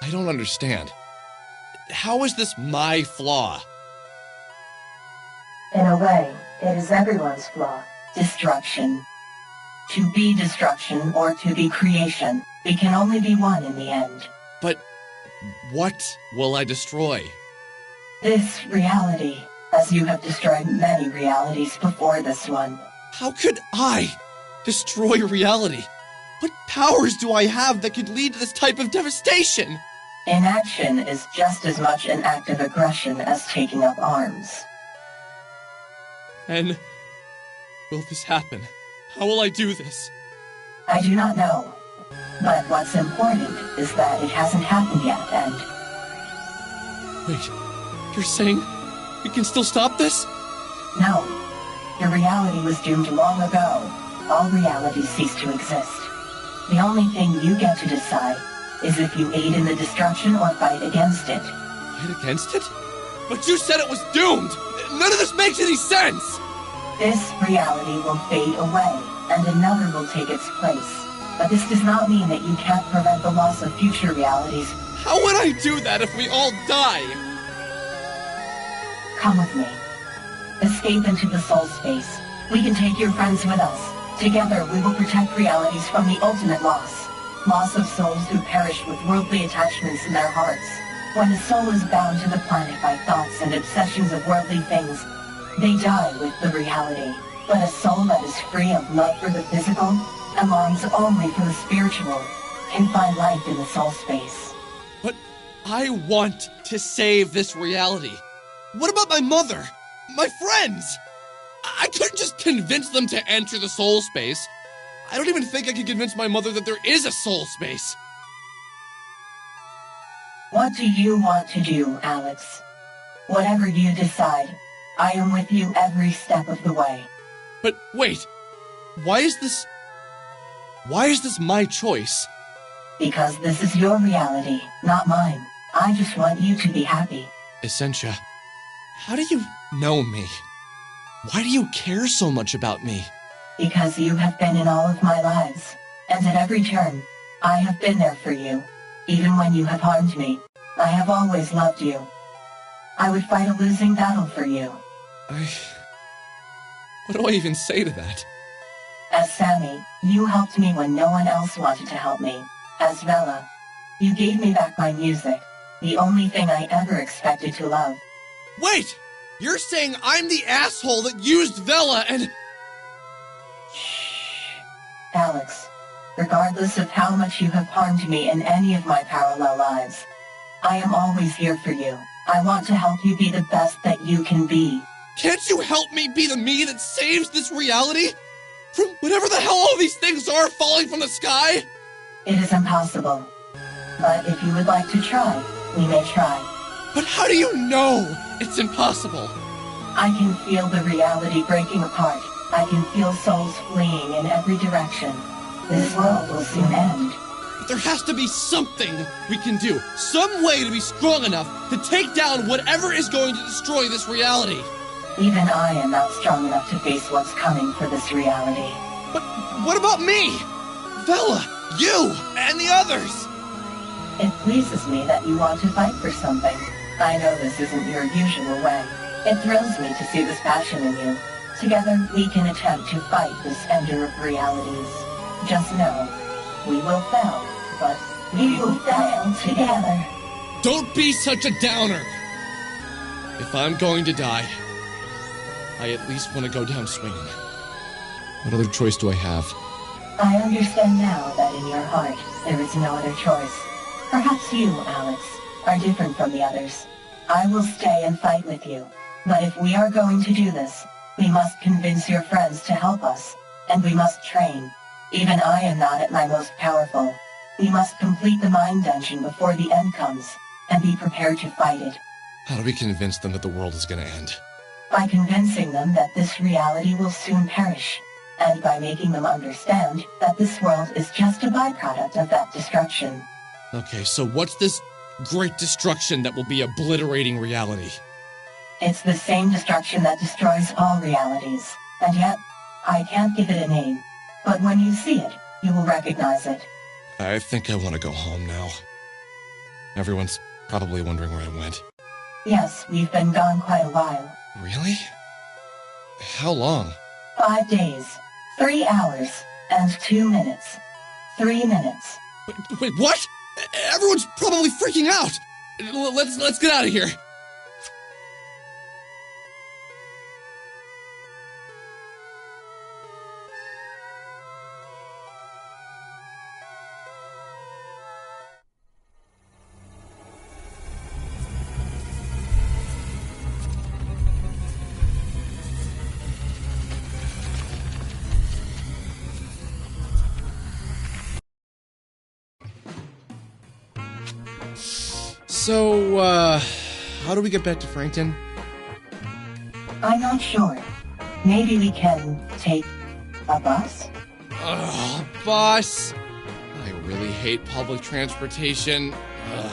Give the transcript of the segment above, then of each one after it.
I don't understand. How is this my flaw? In a way, it is everyone's flaw. Destruction. To be destruction or to be creation, it can only be one in the end. But what will I destroy? This reality, as you have destroyed many realities before this one. How could I destroy reality? What powers do I have that could lead to this type of devastation? Inaction is just as much an act of aggression as taking up arms. And will this happen? How will I do this? I do not know. But what's important is that it hasn't happened yet, and... Wait, you're saying we can still stop this? No. Your reality was doomed long ago. All realities cease to exist. The only thing you get to decide is if you aid in the destruction or fight against it. Fight against it? But you said it was doomed! None of this makes any sense! This reality will fade away, and another will take its place. But this does not mean that you can't prevent the loss of future realities. How would I do that if we all die? Come with me. Escape into the soul space. We can take your friends with us. Together, we will protect realities from the ultimate loss. Loss of souls who perish with worldly attachments in their hearts. When a soul is bound to the planet by thoughts and obsessions of worldly things, they die with the reality. But a soul that is free of love for the physical and longs only for the spiritual can find life in the soul space. But I want to save this reality. What about my mother? My friends? I couldn't just convince them to enter the soul space. I don't even think I could convince my mother that there is a soul space. What do you want to do, Alex? Whatever you decide, I am with you every step of the way. But wait, why is this my choice? Because this is your reality, not mine. I just want you to be happy. Essentia, how do you know me? Why do you care so much about me? Because you have been in all of my lives, and at every turn, I have been there for you. Even when you have harmed me, I have always loved you. I would fight a losing battle for you. What do I even say to that? As Sammy, you helped me when no one else wanted to help me. As Vela, you gave me back my music, the only thing I ever expected to love. Wait! You're saying I'm the asshole that used Vela and... Shh. Alex, regardless of how much you have harmed me in any of my parallel lives, I am always here for you. I want to help you be the best that you can be. Can't you help me be the me that saves this reality? From whatever the hell all these things are falling from the sky? It is impossible. But if you would like to try, we may try. But how do you know it's impossible? I can feel the reality breaking apart. I can feel souls fleeing in every direction. This world will soon end. But there has to be something we can do. Some way to be strong enough to take down whatever is going to destroy this reality. Even I am not strong enough to face what's coming for this reality. But what about me? Vela, you, and the others? It pleases me that you want to fight for something. I know this isn't your usual way. It thrills me to see this passion in you. Together, we can attempt to fight this ender of realities. Just know, we will fail, but we will fail together. Don't be such a downer. If I'm going to die, I at least want to go down swinging. What other choice do I have? I understand now that in your heart, there is no other choice. Perhaps you, Alex, are different from the others. I will stay and fight with you. But if we are going to do this, we must convince your friends to help us, and we must train. Even I am not at my most powerful. We must complete the mind dungeon before the end comes, and be prepared to fight it. How do we convince them that the world is going to end? By convincing them that this reality will soon perish, and by making them understand that this world is just a byproduct of that destruction. Okay, so what's this great destruction that will be obliterating reality? It's the same destruction that destroys all realities, and yet, I can't give it a name. But when you see it, you will recognize it. I think I want to go home now. Everyone's probably wondering where I went. Yes, we've been gone quite a while. Really? How long? 5 days, 3 hours, and 2 minutes. 3 minutes. Wait, what? Everyone's probably freaking out! Let's get out of here! So, how do we get back to Frankton? I'm not sure. Maybe we can take a bus? Ugh, bus! I really hate public transportation. Ugh.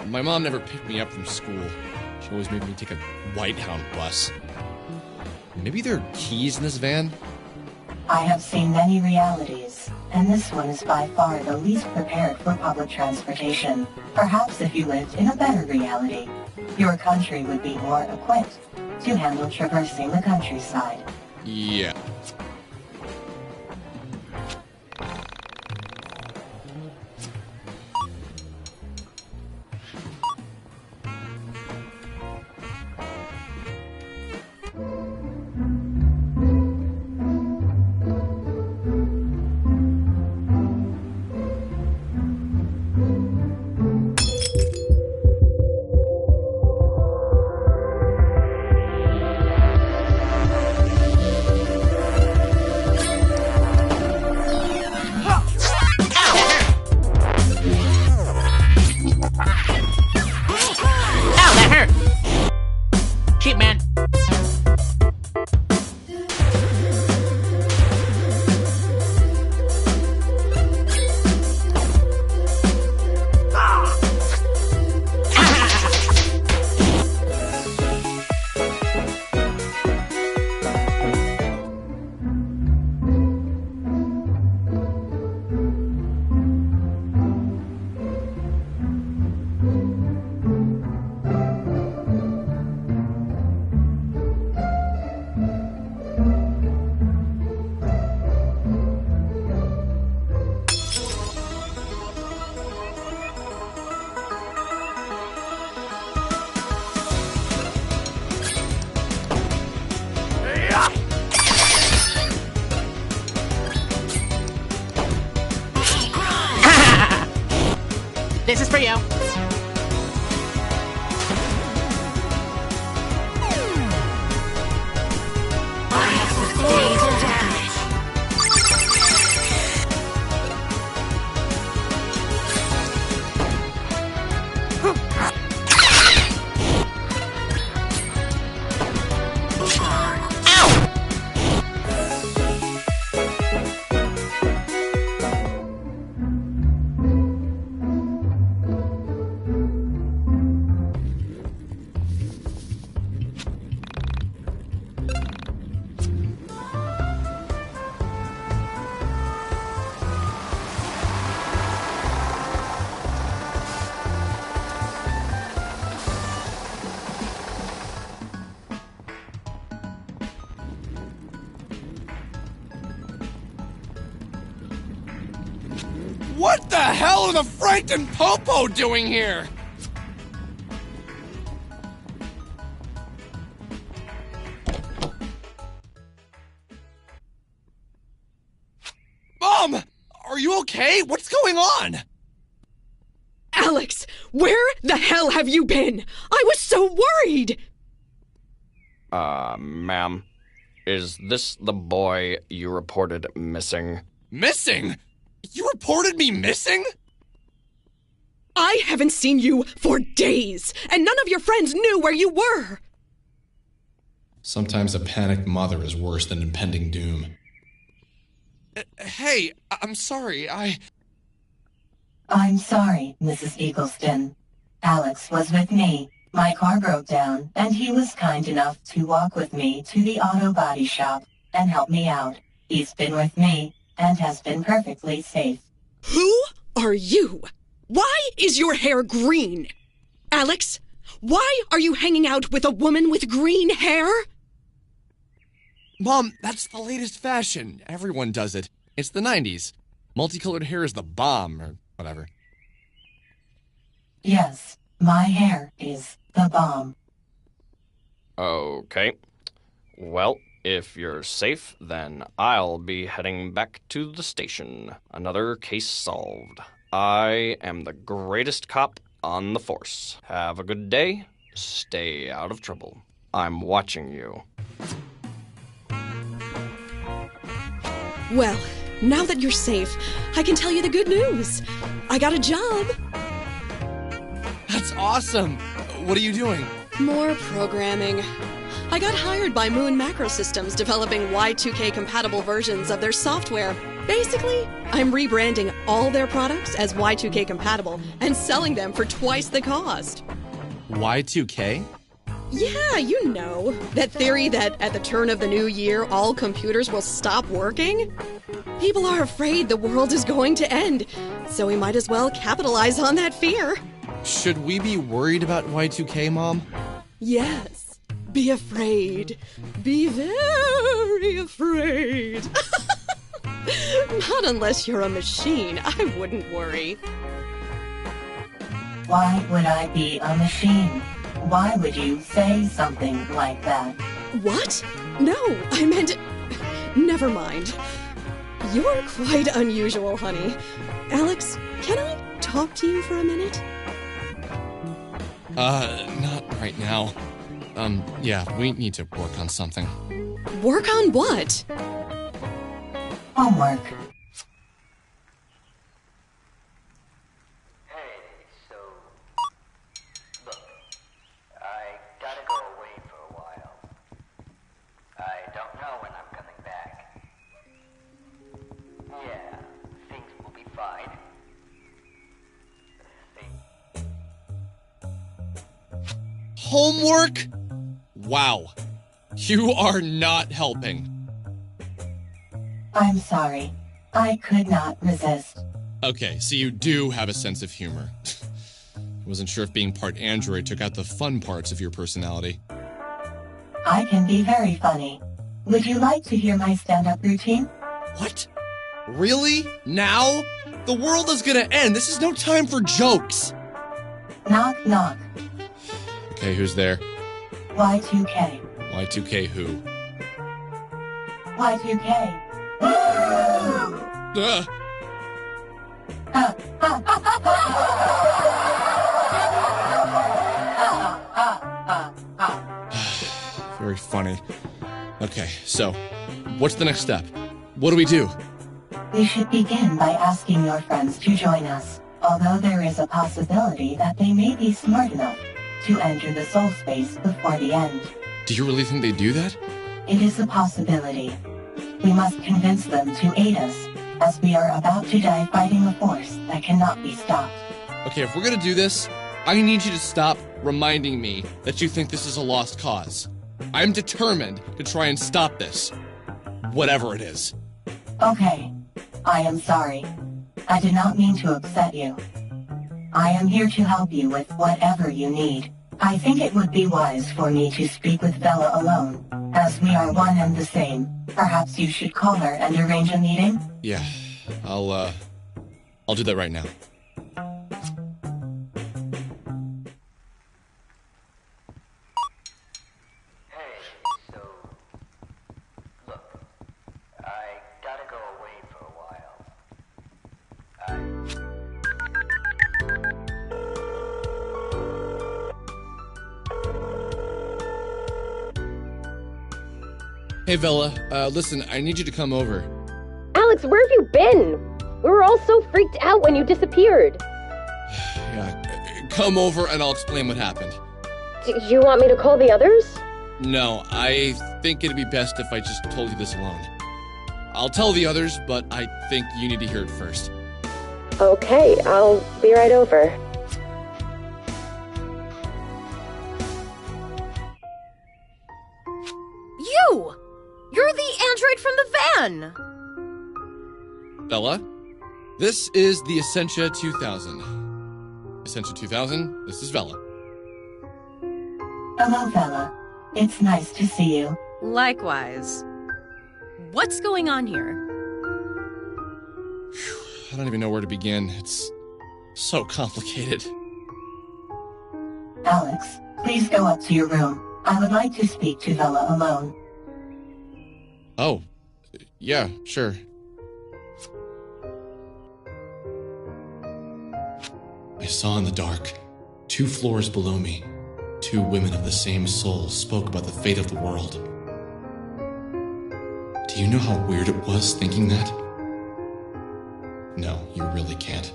My mom never picked me up from school. She always made me take a Whitehound bus. Maybe there are keys in this van? I have seen many realities, and this one is by far the least prepared for public transportation. Perhaps if you lived in a better reality, your country would be more equipped to handle traversing the countryside. Yeah. This is for you. What the hell are the Frankton Popo doing here? Mom! Are you okay? What's going on? Alex, where the hell have you been? I was so worried! Ma'am, is this the boy you reported missing? Missing? You reported me missing? I haven't seen you for days, and none of your friends knew where you were! Sometimes a panicked mother is worse than impending doom. Hey, I'm sorry, I'm sorry, Mrs. Eagleston. Alex was with me. My car broke down, and he was kind enough to walk with me to the auto body shop and help me out. He's been with me and has been perfectly safe. Who are you? Why is your hair green? Alex, why are you hanging out with a woman with green hair? Mom, that's the latest fashion. Everyone does it. It's the 90s. Multicolored hair is the bomb, or whatever. Yes, my hair is the bomb. Okay. Well, if you're safe, then I'll be heading back to the station. Another case solved. I am the greatest cop on the force. Have a good day. Stay out of trouble. I'm watching you. Well, now that you're safe, I can tell you the good news. I got a job. That's awesome. What are you doing? More programming. I got hired by Moon Macro Systems developing Y2K compatible versions of their software. Basically, I'm rebranding all their products as Y2K compatible and selling them for twice the cost. Y2K? Yeah, you know, that theory that at the turn of the new year, all computers will stop working? People are afraid the world is going to end, so we might as well capitalize on that fear. Should we be worried about Y2K, Mom? Yes, be afraid. Be very afraid. Not unless you're a machine, I wouldn't worry. Why would I be a machine? Why would you say something like that? What? No, I meant... Never mind. You're quite unusual, honey. Alex, can I talk to you for a minute? Not right now. Yeah, we need to work on something. Work on what? Homework. Hey, so, look, I gotta go away for a while. I don't know when I'm coming back. Yeah, things will be fine. Homework? Wow. You are not helping. I'm sorry. I could not resist. Okay, so you do have a sense of humor. Wasn't sure if being part android took out the fun parts of your personality. I can be very funny. Would you like to hear my stand-up routine? What? Really? Now? The world is gonna end. This is no time for jokes. Knock, knock. Okay, who's there? Y2K. Y2K who? Y2K. Ugh. Very funny. Okay, so, what's the next step? What do we do? We should begin by asking your friends to join us, although there is a possibility that they may be smart enough to enter the soul space before the end. Do you really think they do that? It is a possibility. We must convince them to aid us, as we are about to die fighting a force that cannot be stopped. Okay, if we're gonna do this, I need you to stop reminding me that you think this is a lost cause. I'm determined to try and stop this. Whatever it is. Okay. I am sorry. I did not mean to upset you. I am here to help you with whatever you need. I think it would be wise for me to speak with Bella alone, as we are one and the same. Perhaps you should call her and arrange a meeting? Yeah, I'll do that right now. Hey, so, look, I gotta go away for a while. Hey, Vella, listen, I need you to come over. Alex, where have you been? We were all so freaked out when you disappeared. Yeah, come over and I'll explain what happened. Do you want me to call the others? No, I think it'd be best if I just told you this alone. I'll tell the others, but I think you need to hear it first. Okay, I'll be right over. You! You're the android from the van! Bella, this is the Essentia 2000. Ascension 2000, this is Vela. Hello, Bella. It's nice to see you. Likewise. What's going on here? I don't even know where to begin. It's so complicated. Alex, please go up to your room. I would like to speak to Vela alone. Oh, yeah, sure. I saw in the dark, 2 floors below me, 2 women of the same soul spoke about the fate of the world. Do you know how weird it was thinking that? No, you really can't.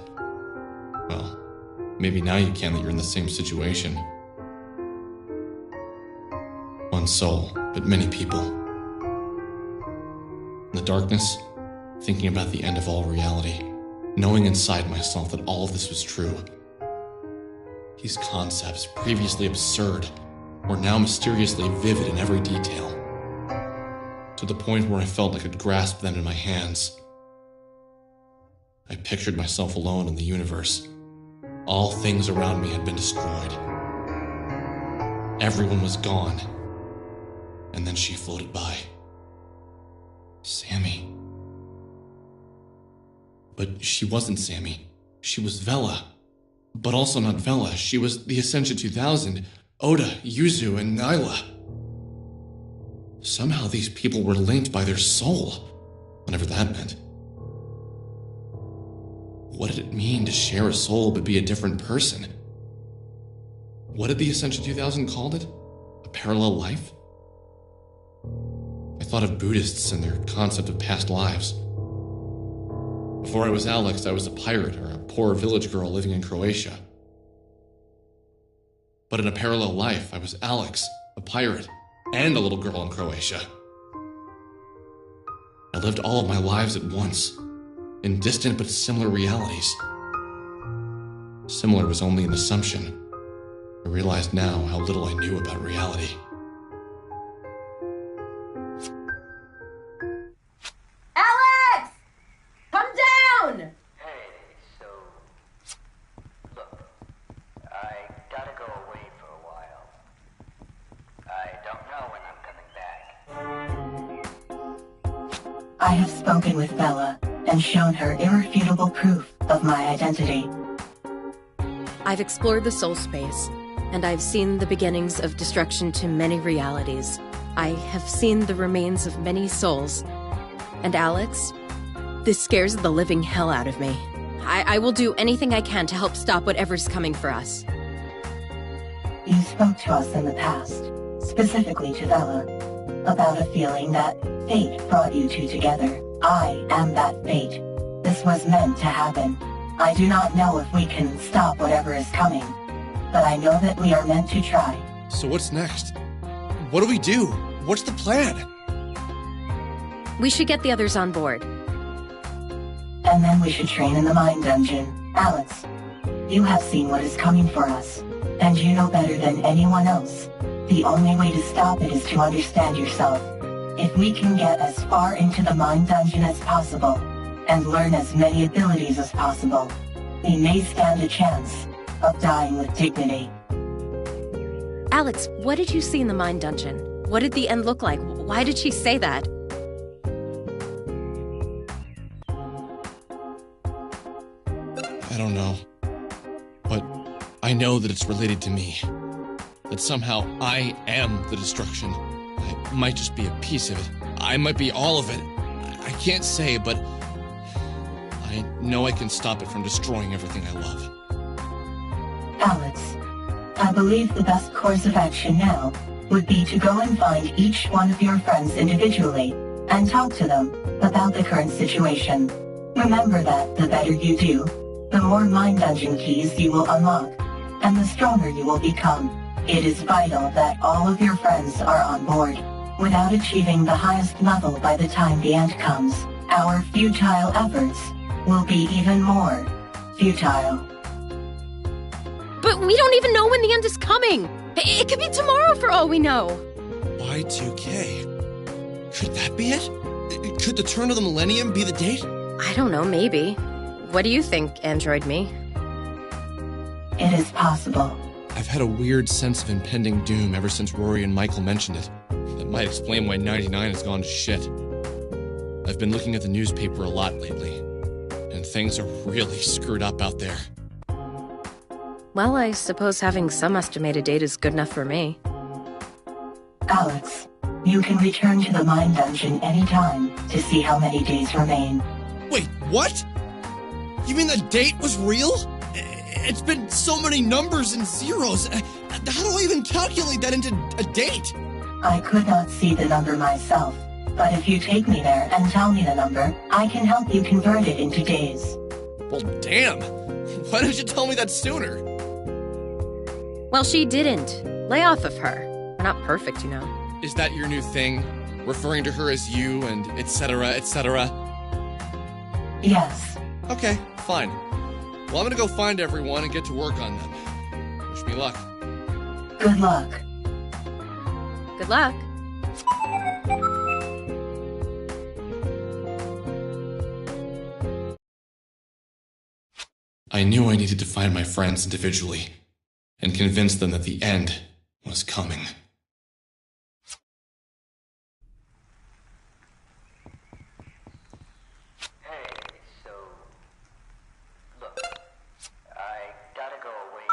Well, maybe now you can that you're in the same situation. One soul, but many people. In the darkness, thinking about the end of all reality, knowing inside myself that all of this was true. These concepts, previously absurd, were now mysteriously vivid in every detail, to the point where I felt I could grasp them in my hands. I pictured myself alone in the universe. All things around me had been destroyed. Everyone was gone. And then she floated by. Sammy. But she wasn't Sammy. She was Vela. But also not Vela. She was the Ascension 2000, Oda, Yuzu, and Nyla. Somehow these people were linked by their soul, whatever that meant. What did it mean to share a soul but be a different person? What did the Ascension 2000 call it? A parallel life? I thought of Buddhists and their concept of past lives. Before I was Alex, I was a pirate or a poor village girl living in Croatia. But in a parallel life, I was Alex, a pirate, and a little girl in Croatia. I lived all of my lives at once, in distant but similar realities. Similar was only an assumption. I realized now how little I knew about reality. Alex! Come down! Hey, so... Look, I gotta go away for a while. I don't know when I'm coming back. I have spoken with Bella and shown her irrefutable proof of my identity. I've explored the soul space, and I've seen the beginnings of destruction to many realities. I have seen the remains of many souls. And Alex, this scares the living hell out of me. I will do anything I can to help stop whatever's coming for us. You spoke to us in the past, specifically to Bella, about a feeling that fate brought you two together. I am that fate. This was meant to happen. I do not know if we can stop whatever is coming, but I know that we are meant to try. So what's next? What do we do? What's the plan? We should get the others on board. And then we should train in the Mind Dungeon. Alex, you have seen what is coming for us, and you know better than anyone else. The only way to stop it is to understand yourself. If we can get as far into the Mind Dungeon as possible, and learn as many abilities as possible, we may stand a chance of dying with dignity. Alex, what did you see in the Mind Dungeon? What did the end look like? Why did she say that? I don't know. But I know that it's related to me. That somehow I am the destruction. I might just be a piece of it. I might be all of it. I can't say, but I know I can stop it from destroying everything I love. Alex, I believe the best course of action now would be to go and find each one of your friends individually and talk to them about the current situation. Remember that the better you do, the more Mind Dungeon keys you will unlock, and the stronger you will become. It is vital that all of your friends are on board. Without achieving the highest level by the time the end comes, our futile efforts will be even more futile. But we don't even know when the end is coming! It could be tomorrow for all we know! Y2K? Could that be it? Could the turn of the millennium be the date? I don't know, maybe. What do you think, Android Me? It is possible. I've had a weird sense of impending doom ever since Rory and Michael mentioned it. That might explain why 99 has gone to shit. I've been looking at the newspaper a lot lately, and things are really screwed up out there. Well, I suppose having some estimated date is good enough for me. Alex, you can return to the mine dungeon anytime to see how many days remain. Wait, what? You mean the date was real? It's been so many numbers and zeros. How do I even calculate that into a date? I could not see the number myself, but if you take me there and tell me the number, I can help you convert it into days. Well, damn. Why didn't you tell me that sooner? Well, she didn't. Lay off of her. We're not perfect, you know. Is that your new thing? Referring to her as you and etc., etc.? Yes. Okay, fine. Well, I'm gonna go find everyone and get to work on them. Wish me luck. Good luck. Good luck. I knew I needed to find my friends individually and convince them that the end was coming. Hey, so... Look, I gotta go away.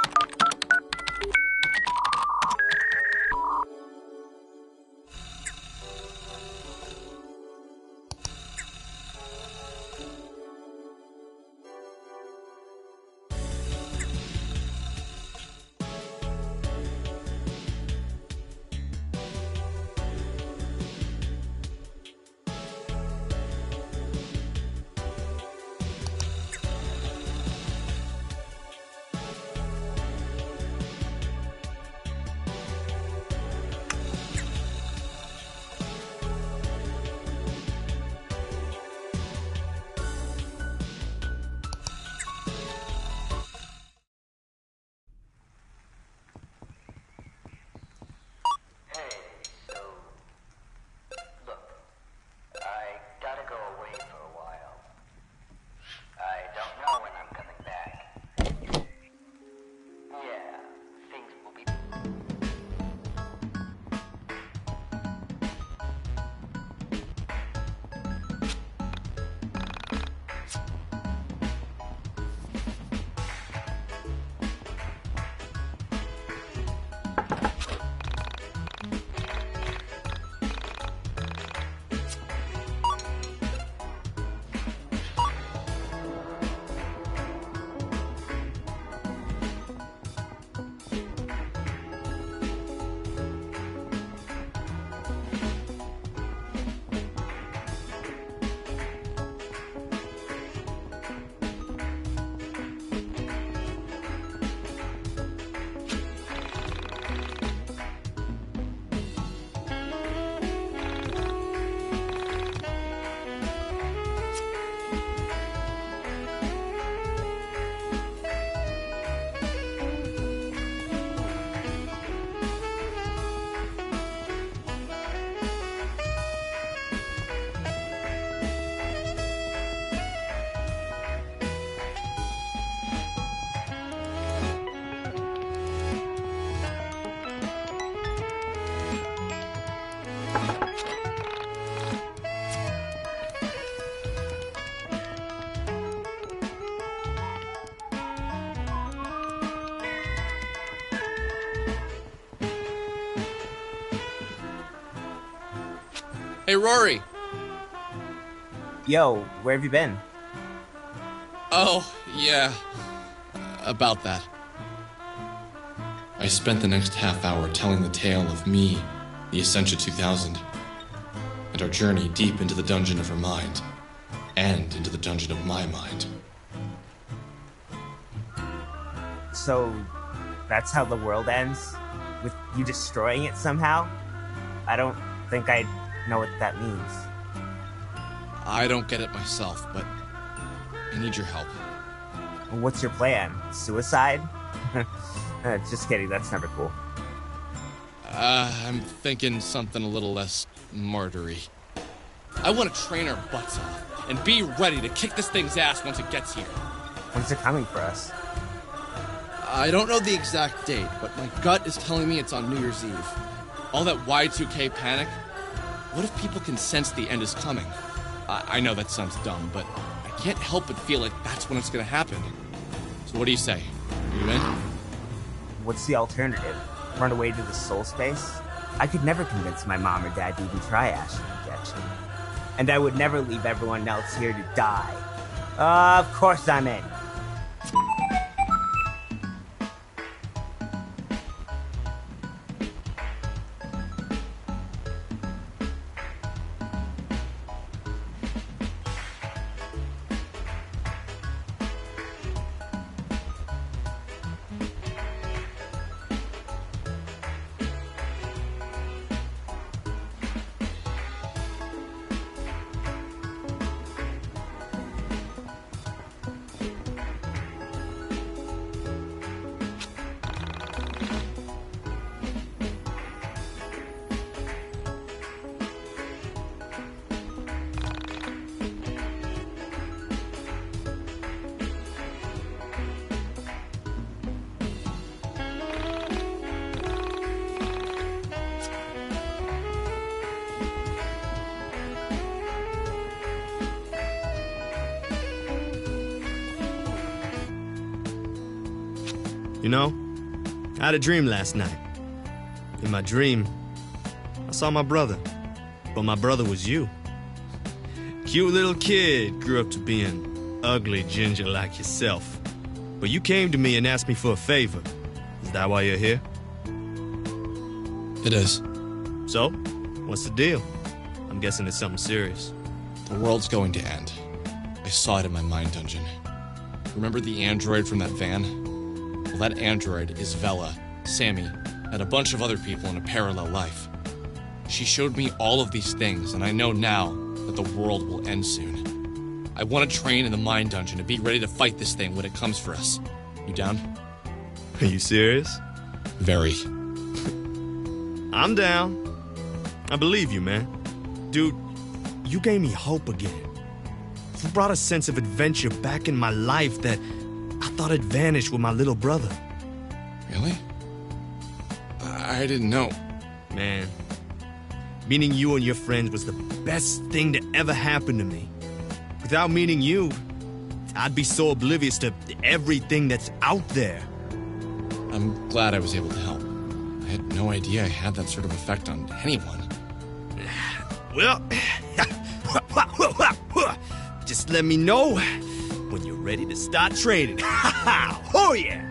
Hey, Rory. Yo, where have you been? Oh, yeah. About that. I spent the next half hour telling the tale of me, the Essentia 2000, and our journey deep into the dungeon of her mind, and into the dungeon of my mind. So, that's how the world ends? With you destroying it somehow? I don't think I know what that means. I don't get it myself, but I need your help. What's your plan? Suicide? Just kidding, that's never cool. I'm thinking something a little less martyry. I want to train our butts off and be ready to kick this thing's ass once it gets here. When's it coming for us? I don't know the exact date, but my gut is telling me it's on New Year's Eve. All that Y2K panic, what if people can sense the end is coming? I know that sounds dumb, but I can't help but feel like that's when it's gonna happen. So what do you say? Are you in? What's the alternative? Run away to the soul space? I could never convince my mom or dad to even try acid injection. And I would never leave everyone else here to die. Of course I'm in. You know, I had a dream last night. In my dream, I saw my brother, but my brother was you. Cute little kid, grew up to be an ugly ginger like yourself. But you came to me and asked me for a favor. Is that why you're here? It is. So, what's the deal? I'm guessing it's something serious. The world's going to end. I saw it in my mind dungeon. Remember the android from that van? Well, that android is Vela, Sammy, and a bunch of other people in a parallel life. She showed me all of these things, and I know now that the world will end soon. I want to train in the mind dungeon to be ready to fight this thing when it comes for us. You down? Are you serious? Very. I'm down. I believe you, man. Dude, you gave me hope again. You brought a sense of adventure back in my life that I thought had vanished with my little brother. Really? I didn't know. Man, meeting you and your friends was the best thing to ever happen to me. Without meeting you, I'd be so oblivious to everything that's out there. I'm glad I was able to help. I had no idea I had that sort of effect on anyone. Well, just let me know when you're ready to start training. Oh yeah!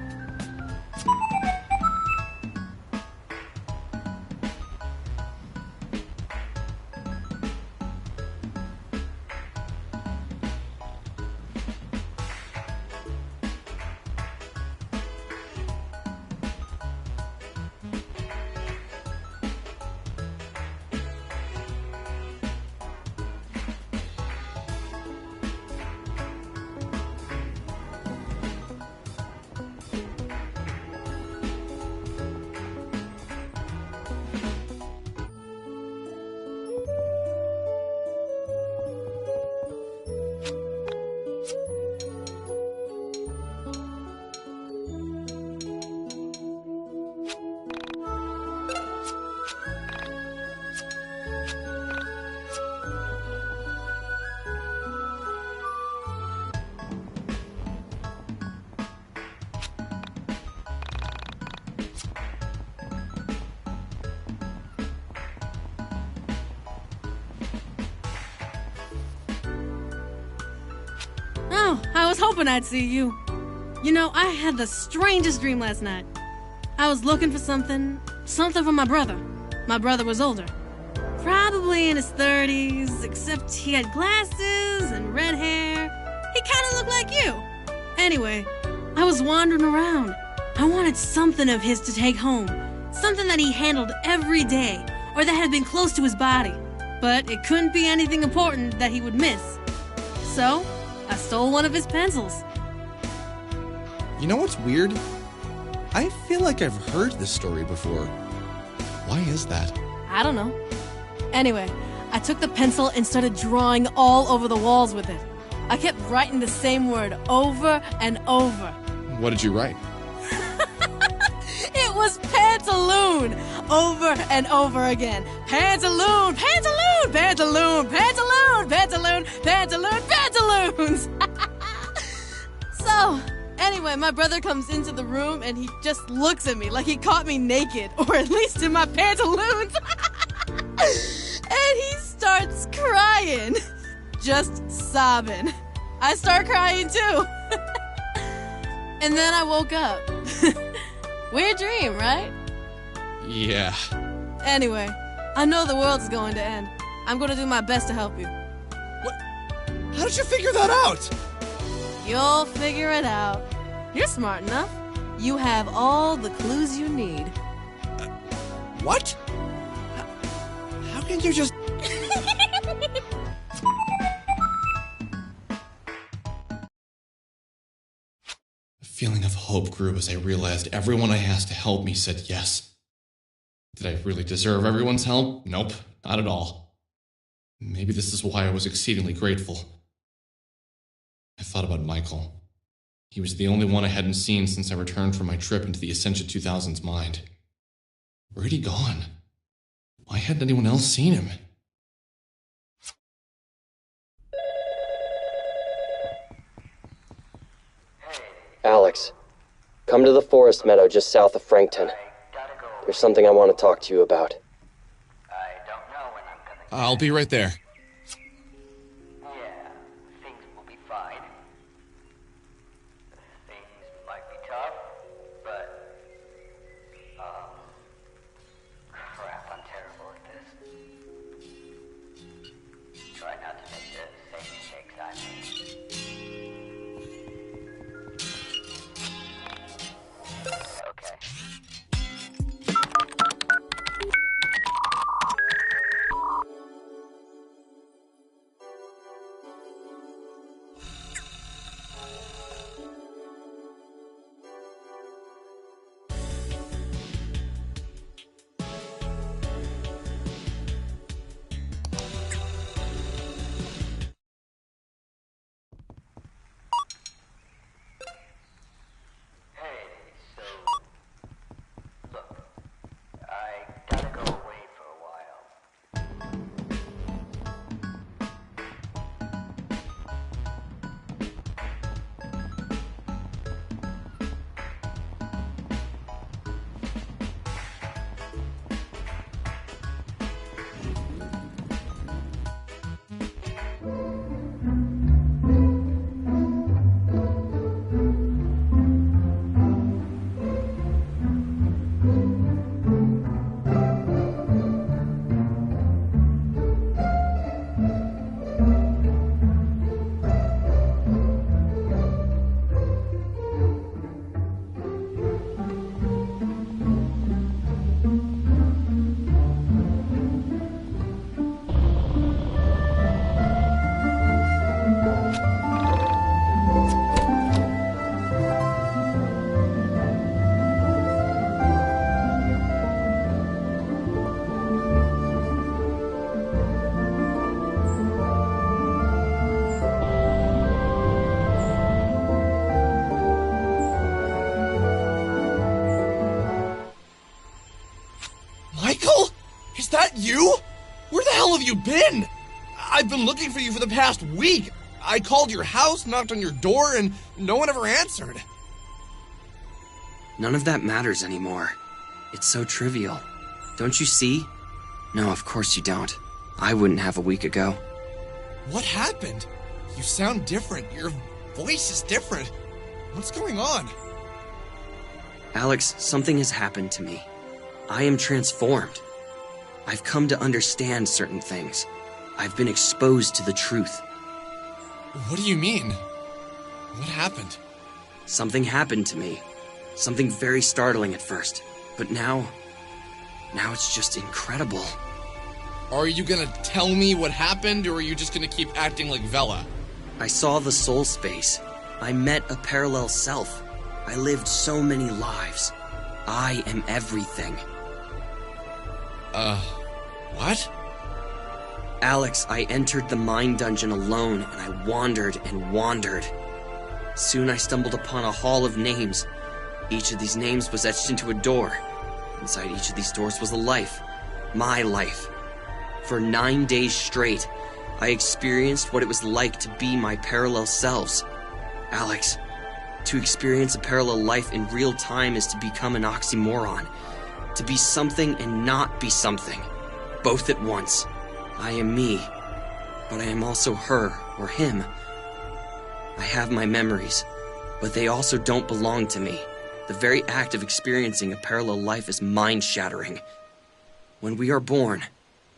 Oh, I was hoping I'd see you. You know, I had the strangest dream last night. I was looking for something for my brother. My brother was older. Probably in his 30s, except he had glasses and red hair. He kind of looked like you. Anyway, I was wandering around. I wanted something of his to take home. Something that he handled every day, or that had been close to his body. But it couldn't be anything important that he would miss. So, I stole one of his pencils. You know what's weird? I feel like I've heard this story before. Why is that? I don't know. Anyway, I took the pencil and started drawing all over the walls with it. I kept writing the same word over and over. What did you write? was Pantaloon over and over again. Pantaloon, Pantaloon, Pantaloon, Pantaloon, Pantaloon, Pantaloon, Pantaloons. So, anyway, my brother comes into the room and he just looks at me like he caught me naked, or at least in my pantaloons. And he starts crying, just sobbing. I start crying too. And then I woke up. Weird dream, right? Yeah. Anyway, I know the world is going to end. I'm going to do my best to help you. What? How did you figure that out? You'll figure it out. You're smart enough. You have all the clues you need. What? How can you just... A feeling of hope grew as I realized everyone I asked to help me said yes. Did I really deserve everyone's help? Nope, not at all. Maybe this is why I was exceedingly grateful. I thought about Michael. He was the only one I hadn't seen since I returned from my trip into the Ascension 2000's mind. Where had he gone? Why hadn't anyone else seen him? Alex, come to the forest meadow just south of Frankton. There's something I want to talk to you about. I'll be right there. Yeah, things will be fine. Things might be tough, but... crap, I'm terrible at this. Try not to make the same mistakes I made. Okay. Michael? Is that you? Where the hell have you been? I've been looking for you for the past week. I called your house, knocked on your door, and no one ever answered. None of that matters anymore. It's so trivial. Don't you see? No, of course you don't. I wouldn't have a week ago. What happened? You sound different. Your voice is different. What's going on? Alex, something has happened to me. I am transformed. I've come to understand certain things. I've been exposed to the truth. What do you mean? What happened? Something happened to me. Something very startling at first. But now it's just incredible. Are you gonna tell me what happened, or are you just gonna keep acting like Vela? I saw the soul space. I met a parallel self. I lived so many lives. I am everything. What? Alex, I entered the mind dungeon alone, and I wandered and wandered. Soon I stumbled upon a hall of names. Each of these names was etched into a door, Inside each of these doors was a life. My life. For 9 days straight, I experienced what it was like to be my parallel selves. Alex, to experience a parallel life in real time is to become an oxymoron. To be something and not be something. Both at once. I am me, but I am also her or him. I have my memories, but they also don't belong to me. The very act of experiencing a parallel life is mind-shattering. When we are born,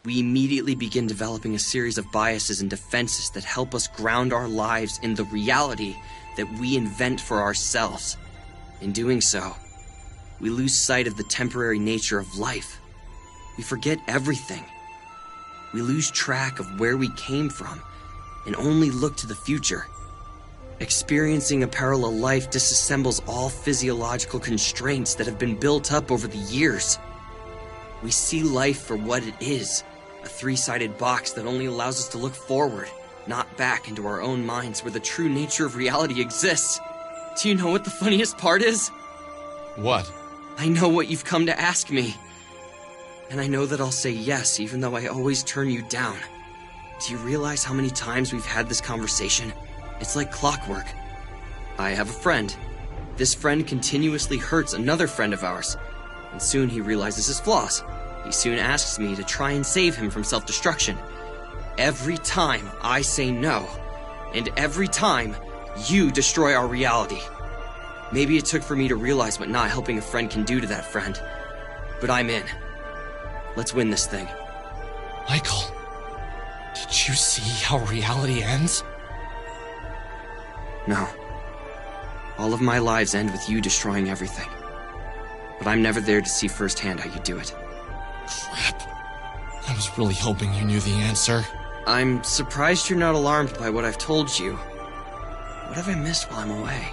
we immediately begin developing a series of biases and defenses that help us ground our lives in the reality that we invent for ourselves. In doing so, we lose sight of the temporary nature of life. We forget everything. We lose track of where we came from and only look to the future. Experiencing a parallel life disassembles all physiological constraints that have been built up over the years. We see life for what it is, a three-sided box that only allows us to look forward, not back into our own minds where the true nature of reality exists. Do you know what the funniest part is? What? I know what you've come to ask me. And I know that I'll say yes, even though I always turn you down. Do you realize how many times we've had this conversation? It's like clockwork. I have a friend. This friend continuously hurts another friend of ours. And soon he realizes his flaws. He soon asks me to try and save him from self-destruction. Every time I say no, and every time you destroy our reality. Maybe it took for me to realize what not helping a friend can do to that friend. But I'm in. Let's win this thing. Michael, did you see how reality ends? No. All of my lives end with you destroying everything. But I'm never there to see firsthand how you do it. Crap. I was really hoping you knew the answer. I'm surprised you're not alarmed by what I've told you. What have I missed while I'm away?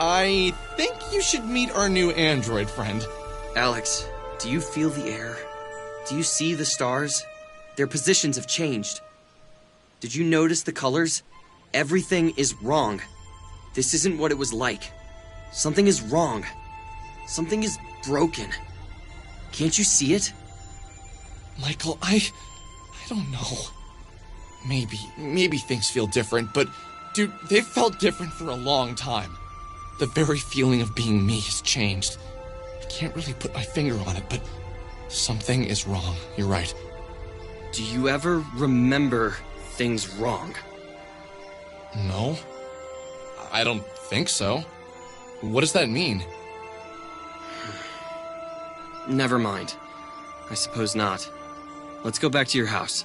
I think you should meet our new android friend. Alex, do you feel the air? Do you see the stars? Their positions have changed. Did you notice the colors? Everything is wrong. This isn't what it was like. Something is wrong. Something is broken. Can't you see it? Michael, I don't know. Maybe things feel different, but dude, they've felt different for a long time. The very feeling of being me has changed. I can't really put my finger on it, but something is wrong. You're right. Do you ever remember things wrong? No. I don't think so. What does that mean? Never mind. I suppose not. Let's go back to your house.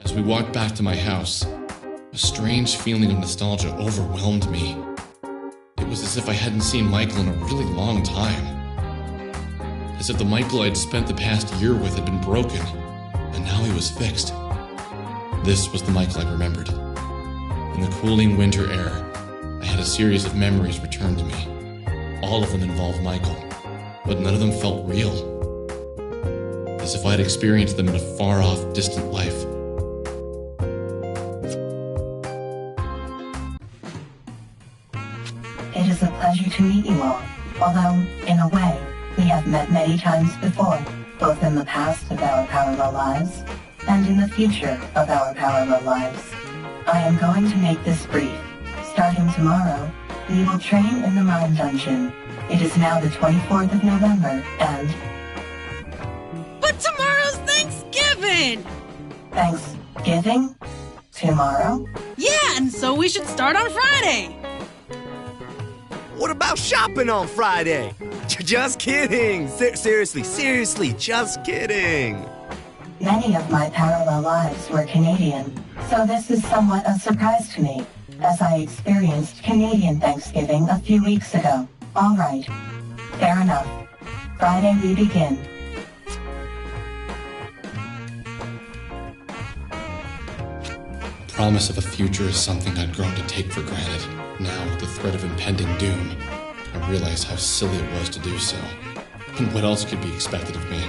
As we walked back to my house, a strange feeling of nostalgia overwhelmed me. It was as if I hadn't seen Michael in a really long time. As if the Michael I'd spent the past year with had been broken, and now he was fixed. This was the Michael I remembered. In the cooling winter air, I had a series of memories return to me. All of them involved Michael, but none of them felt real. As if I'd experienced them in a far-off, distant life. It is a pleasure to meet you all, although, in a way, we have met many times before, both in the past of our parallel lives, and in the future of our parallel lives. I am going to make this brief. Starting tomorrow, we will train in the Mine Dungeon. It is now the 24th of November, and... But tomorrow's Thanksgiving! Thanksgiving? Tomorrow? Yeah, and so we should start on Friday! What about shopping on Friday? Just kidding! Seriously, just kidding! Many of my parallel lives were Canadian, so this is somewhat a surprise to me, as I experienced Canadian Thanksgiving a few weeks ago. All right. Fair enough. Friday we begin. Promise of a future is something I'd grown to take for granted. Now, with the threat of impending doom, I realize how silly it was to do so. And what else could be expected of me?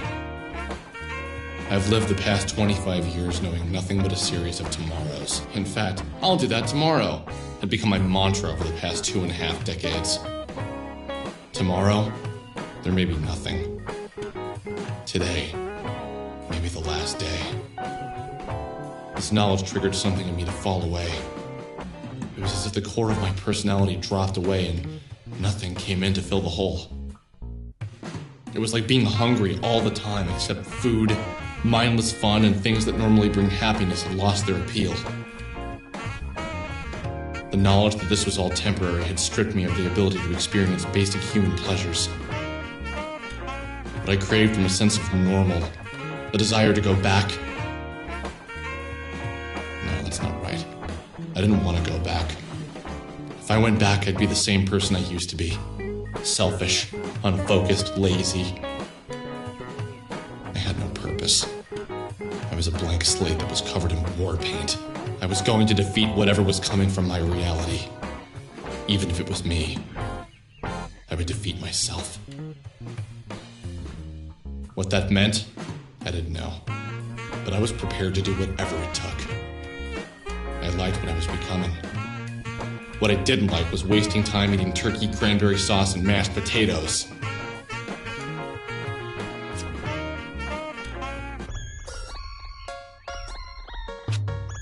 I've lived the past 25 years knowing nothing but a series of tomorrows. In fact, I'll do that tomorrow had become my mantra over the past 2.5 decades. Tomorrow, there may be nothing. Today, may be the last day. This knowledge triggered something in me to fall away. It was as if the core of my personality dropped away and nothing came in to fill the hole. It was like being hungry all the time, except food, mindless fun, and things that normally bring happiness had lost their appeal. The knowledge that this was all temporary had stripped me of the ability to experience basic human pleasures. What I craved from a sense of normal, the desire to go back. No, that's not right. I didn't want to go back. If I went back, I'd be the same person I used to be. Selfish, unfocused, lazy. I had no purpose. I was a blank slate that was covered in war paint. I was going to defeat whatever was coming from my reality. Even if it was me, I would defeat myself. What that meant, I didn't know. But I was prepared to do whatever it took. I liked what I was becoming. What I didn't like was wasting time eating turkey, cranberry sauce, and mashed potatoes.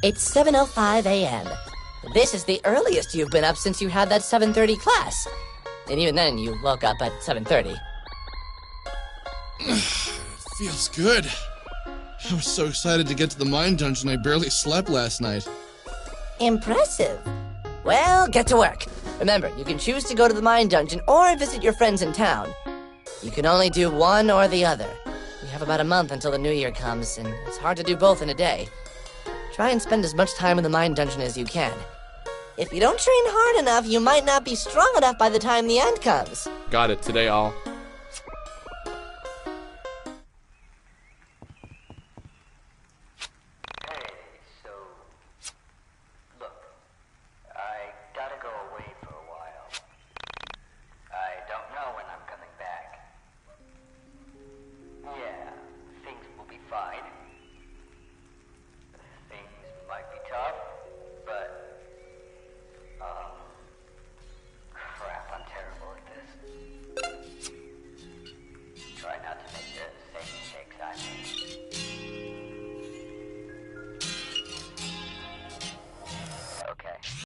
It's 7:05 a.m. This is the earliest you've been up since you had that 7:30 class. And even then, you woke up at 7:30. Feels good. I was so excited to get to the mine dungeon I barely slept last night. Impressive. Well, get to work. Remember, you can choose to go to the mine dungeon or visit your friends in town. You can only do one or the other. We have about a month until the new year comes, and it's hard to do both in a day. Try and spend as much time in the mine dungeon as you can. If you don't train hard enough, you might not be strong enough by the time the end comes. Got it. Today I'll